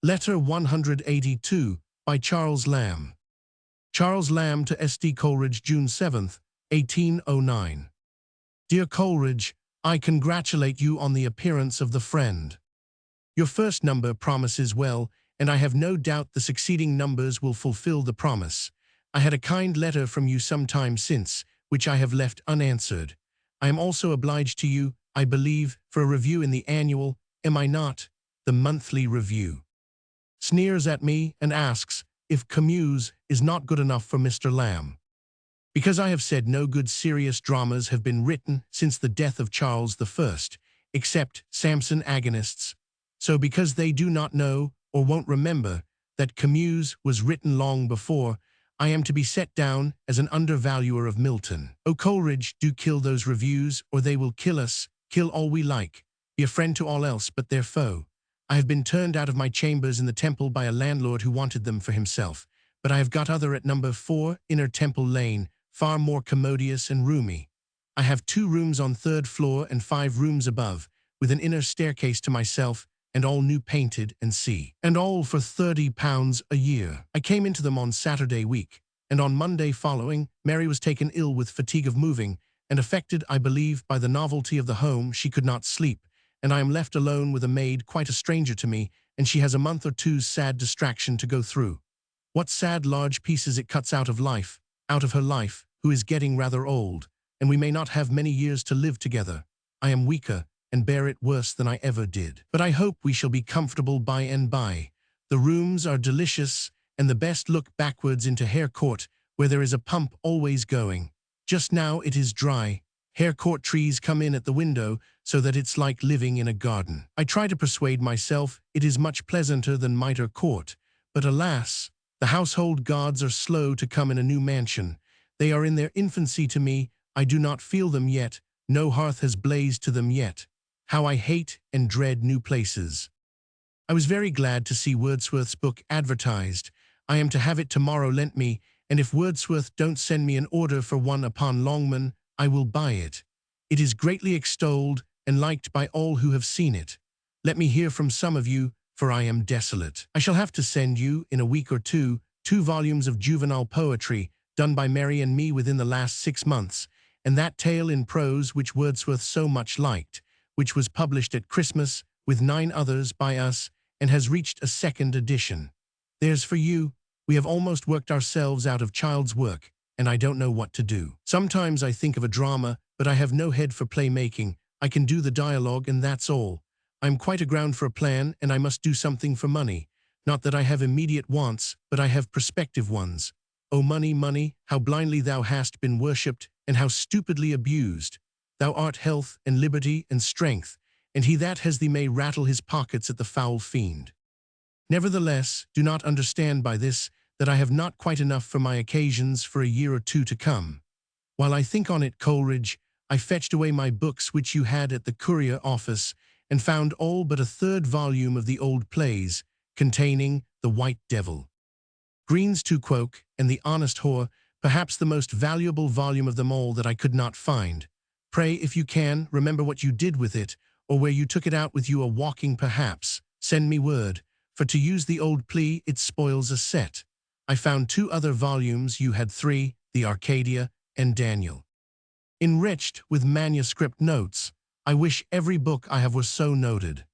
Letter 182 by Charles Lamb. Charles Lamb to S.D. Coleridge, June 7, 1809. Dear Coleridge, I congratulate you on the appearance of the friend. Your first number promises well, and I have no doubt the succeeding numbers will fulfill the promise. I had a kind letter from you some time since, which I have left unanswered. I am also obliged to you, I believe, for a review in the annual, am I not, the monthly review. Sneers at me and asks if Camus is not good enough for Mr. Lamb. Because I have said no good serious dramas have been written since the death of Charles I, except Samson agonists. So because they do not know, or won't remember, that Camus was written long before, I am to be set down as an undervaluer of Milton. O Coleridge, do kill those reviews, or they will kill us, kill all we like, be a friend to all else but their foe. I have been turned out of my chambers in the Temple by a landlord who wanted them for himself, but I have got other at number 4 Inner Temple Lane, far more commodious and roomy. I have 2 rooms on 3rd floor and 5 rooms above, with an inner staircase to myself, and all new painted and all for £30 a year. I came into them on Saturday week, and on Monday following, Mary was taken ill with fatigue of moving, and affected, I believe, by the novelty of the home, she could not sleep, and I am left alone with a maid quite a stranger to me, and she has a month or two's sad distraction to go through. What sad large pieces it cuts out of life, out of her life, who is getting rather old, and we may not have many years to live together. I am weaker, and bear it worse than I ever did. But I hope we shall be comfortable by and by. The rooms are delicious, and the best look backwards into Hare Court, where there is a pump always going. Just now it is dry. Hare Court trees come in at the window, so that it's like living in a garden. I try to persuade myself it is much pleasanter than Mitre Court, but alas, the household gods are slow to come in a new mansion. They are in their infancy to me, I do not feel them yet, no hearth has blazed to them yet. How I hate and dread new places. I was very glad to see Wordsworth's book advertised. I am to have it tomorrow lent me, and if Wordsworth don't send me an order for one upon Longman, I will buy it. It is greatly extolled and liked by all who have seen it. Let me hear from some of you, for I am desolate. I shall have to send you, in a week or two, 2 volumes of juvenile poetry, done by Mary and me within the last 6 months, and that tale in prose which Wordsworth so much liked, which was published at Christmas, with 9 others by us, and has reached a 2nd edition. There's for you. We have almost worked ourselves out of child's work, and I don't know what to do. Sometimes I think of a drama, but I have no head for play-making. I can do the dialogue, and that's all. I'm quite aground for a plan, and I must do something for money. Not that I have immediate wants, but I have prospective ones. O money, money, how blindly thou hast been worshipped, and how stupidly abused. Thou art health and liberty and strength, and he that has thee may rattle his pockets at the foul fiend. Nevertheless, do not understand by this that I have not quite enough for my occasions for a year or 2 to come. While I think on it, Coleridge, I fetched away my books which you had at the Courier office, and found all but a 3rd volume of the old plays, containing The White Devil, Green's Tu Quoque, and The Honest Whore, perhaps the most valuable volume of them all that I could not find. Pray, if you can, remember what you did with it, or where you took it out with you a walking perhaps. Send me word, for to use the old plea, it spoils a set. I found 2 other volumes, you had 3, the Arcadia and Daniel. Enriched with manuscript notes, I wish every book I have were so noted.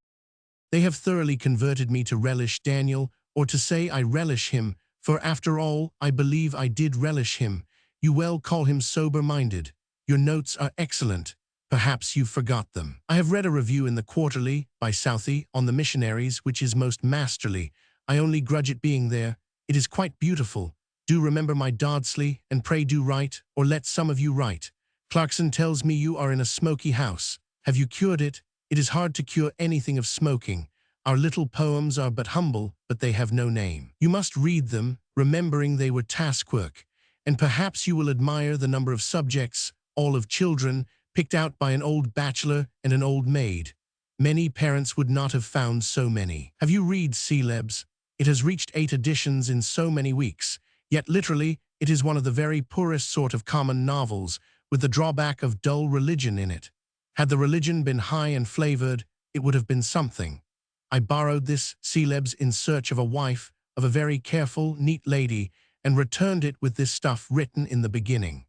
They have thoroughly converted me to relish Daniel, or to say I relish him, for after all, I believe I did relish him. You well call him sober-minded. Your notes are excellent. Perhaps you forgot them. I have read a review in the Quarterly, by Southey, on the missionaries, which is most masterly. I only grudge it being there. It is quite beautiful. Do remember my Dodsley, and pray do write, or let some of you write. Clarkson tells me you are in a smoky house. Have you cured it? It is hard to cure anything of smoking. Our little poems are but humble, but they have no name. You must read them, remembering they were task-work, and perhaps you will admire the number of subjects, all of children, picked out by an old bachelor and an old maid. Many parents would not have found so many. Have you read Celebes? It has reached 8 editions in so many weeks, yet literally it is one of the very poorest sort of common novels, with the drawback of dull religion in it. Had the religion been high and flavored, it would have been something. I borrowed this Celebs in Search of a Wife of a very careful, neat lady, and returned it with this stuff written in the beginning.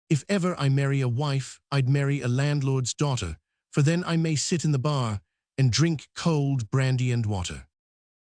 If ever I marry a wife, I'd marry a landlord's daughter, for then I may sit in the bar and drink cold brandy and water.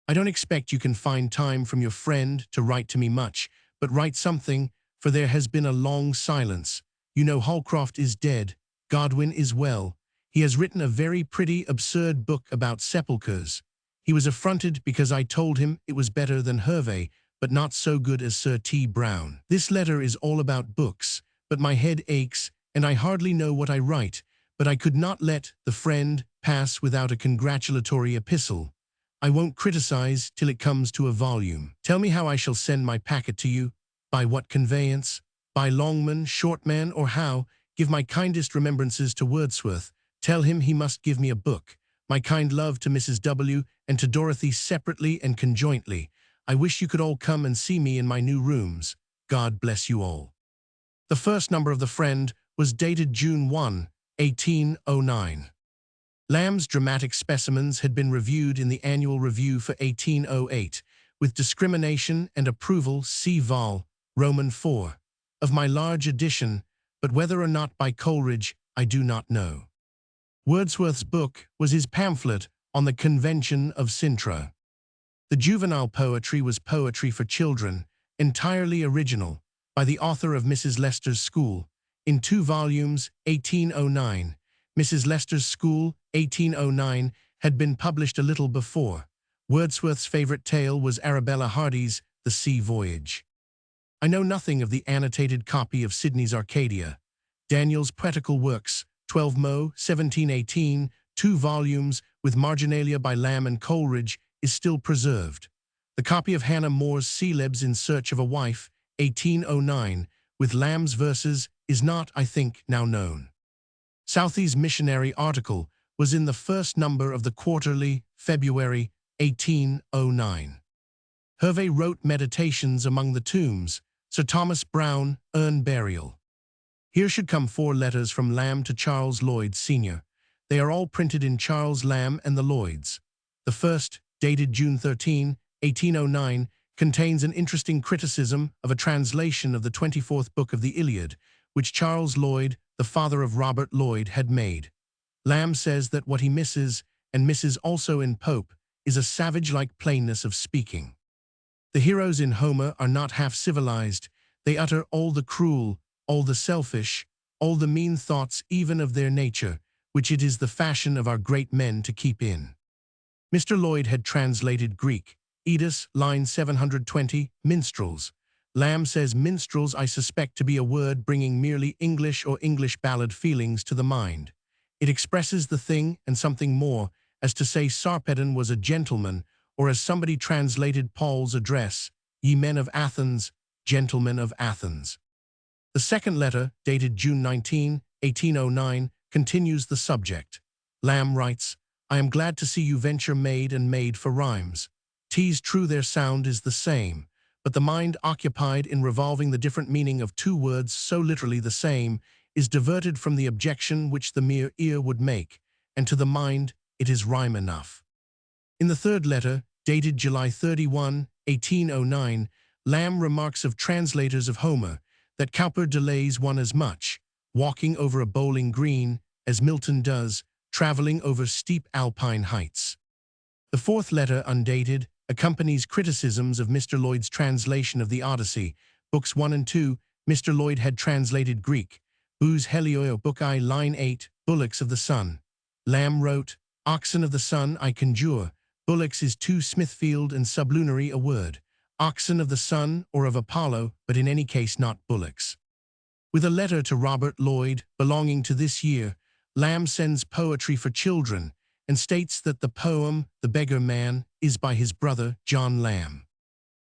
I don't expect you can find time from your friend to write to me much, but write something, for there has been a long silence. You know Holcroft is dead, Godwin is well. He has written a very pretty, absurd book about sepulchres. He was affronted because I told him it was better than Hervey, but not so good as Sir T. Brown. This letter is all about books, but my head aches, and I hardly know what I write, but I could not let the friend pass without a congratulatory epistle. I won't criticize till it comes to a volume. Tell me how I shall send my packet to you, by what conveyance, by Longman, Shortman, or how. Give my kindest remembrances to Wordsworth. Tell him he must give me a book. My kind love to Mrs. W. and to Dorothy separately and conjointly. I wish you could all come and see me in my new rooms. God bless you all. The first number of The Friend was dated June 1, 1809. Lamb's dramatic specimens had been reviewed in the Annual Review for 1808, with discrimination and approval see Vol. Roman 4, of my large edition, but whether or not by Coleridge, I do not know. Wordsworth's book was his pamphlet on the Convention of Cintra. The juvenile poetry was poetry for children, entirely original, by the author of Mrs. Leicester's School, in 2 volumes, 1809. Mrs. Leicester's School, 1809, had been published a little before. Wordsworth's favorite tale was Arabella Hardy's The Sea Voyage. I know nothing of the annotated copy of Sidney's Arcadia. Daniel's Poetical Works, 12 Mo, 1718, 2 volumes, with marginalia by Lamb and Coleridge, is still preserved. The copy of Hannah More's Celebs in Search of a Wife, 1809, with Lamb's verses, is not, I think, now known. Southey's missionary article was in the first number of the Quarterly, February, 1809. Hervey wrote Meditations Among the Tombs, Sir Thomas Browne, Urn Burial. Here should come 4 letters from Lamb to Charles Lloyd, Sr. They are all printed in Charles Lamb and the Lloyds. The first, dated June 13, 1809, contains an interesting criticism of a translation of the 24th book of the Iliad, which Charles Lloyd, the father of Robert Lloyd, had made. Lamb says that what he misses, and misses also in Pope, is a savage-like plainness of speaking. The heroes in Homer are not half civilized. They utter all the cruel, all the selfish, all the mean thoughts even of their nature, which it is the fashion of our great men to keep in. Mr. Lloyd had translated Greek. Oedipus, line 720, minstrels. Lamb says minstrels I suspect to be a word bringing merely English or English ballad feelings to the mind. It expresses the thing and something more, as to say Sarpedon was a gentleman, or as somebody translated Paul's address, ye men of Athens, gentlemen of Athens. The second letter, dated June 19, 1809, continues the subject. Lamb writes, I am glad to see you venture made and made for rhymes. 'Tis true their sound is the same, but the mind occupied in revolving the different meaning of 2 words so literally the same is diverted from the objection which the mere ear would make, and to the mind it is rhyme enough. In the third letter, dated July 31, 1809, Lamb remarks of translators of Homer that Cowper delays one as much, walking over a bowling green, as Milton does, traveling over steep alpine heights. The fourth letter, undated, accompanies criticisms of Mr. Lloyd's translation of the Odyssey. Books 1 and 2, Mr. Lloyd had translated Greek. Booz Helioio, Book I, line 8, bullocks of the sun. Lamb wrote, oxen of the sun I conjure. Bullocks is too Smithfield and sublunary a word. Oxen of the sun or of Apollo, but in any case not bullocks. With a letter to Robert Lloyd, belonging to this year, Lamb sends poetry for children, and states that the poem, The Beggar Man, is by his brother John Lamb.